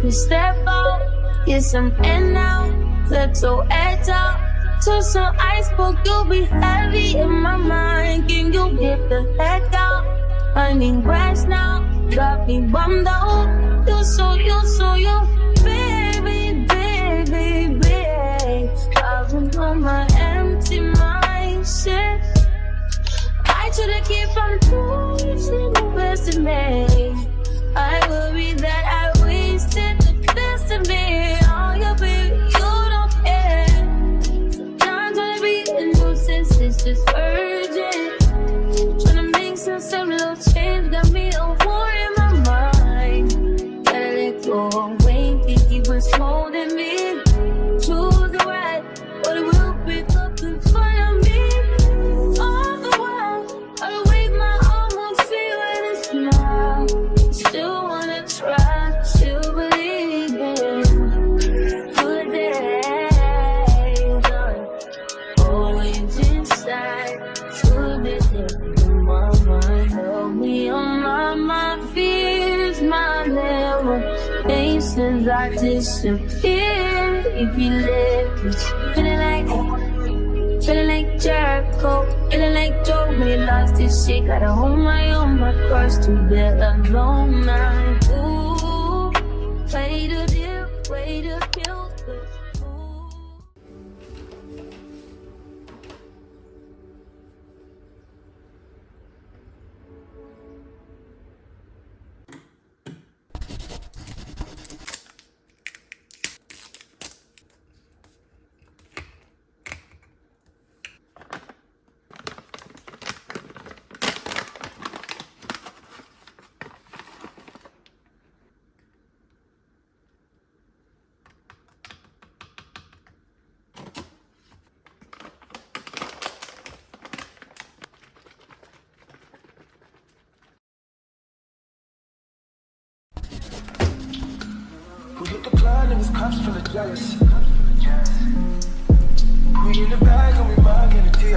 We step out, get some air now. Let your edge out. To some iceberg, you'll be heavy in my mind. Can you get the heck out? I need rest now. Got me bummed out. You so baby, baby, baby. Driving on my empty mind, shit. I try to keep from losing the best in me. I worry that I wasted the best in me. Oh, yeah, baby, you don't care. Sometimes I be a nuisance, it's just urgent. Trying to make sense of little change, got me a war in my mind. Gotta let go of Wayne, think he was holding me. Choose the right, but it will pick up in front of me. All the while, I wave my arm, I'm feeling a smile. Still wanna try, still believe in good days. Always inside, too busy in my mind. Help me on my fears, my never pain since I disappeared. If you live, feeling like Jericho, feeling like Joe. We lost this shit, gotta hold my own, my cross to bear alone. Night, ooh, way to kill the fool. We hit the club and his cups full of jealous. We in the bag and we mugging the T.I.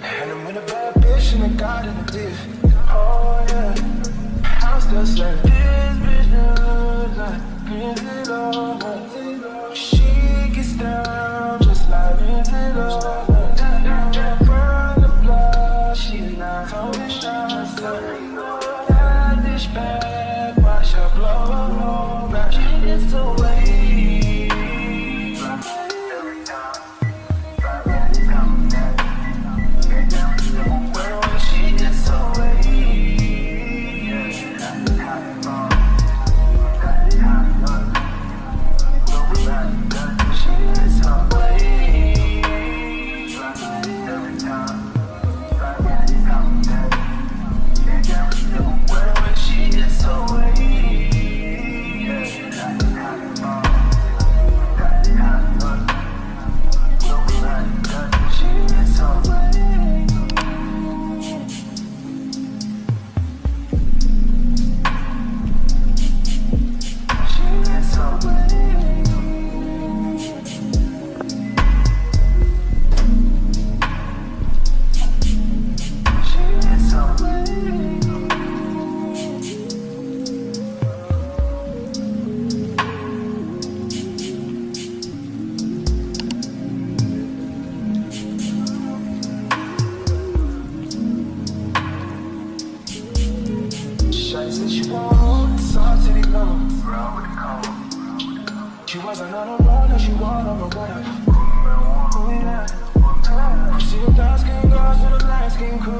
And I'm in a bad bitch and I got in the dish. Oh yeah, I'm still saying this bitch knows like it over. She gets down just like it over. Burn the blood, she's not on the shot. That bitch bad, watch her blow. It's the way. When she gets away, said she want sauce city come. She wasn't on a run, now she want on a run. See the dark skin girls with a light skin crew.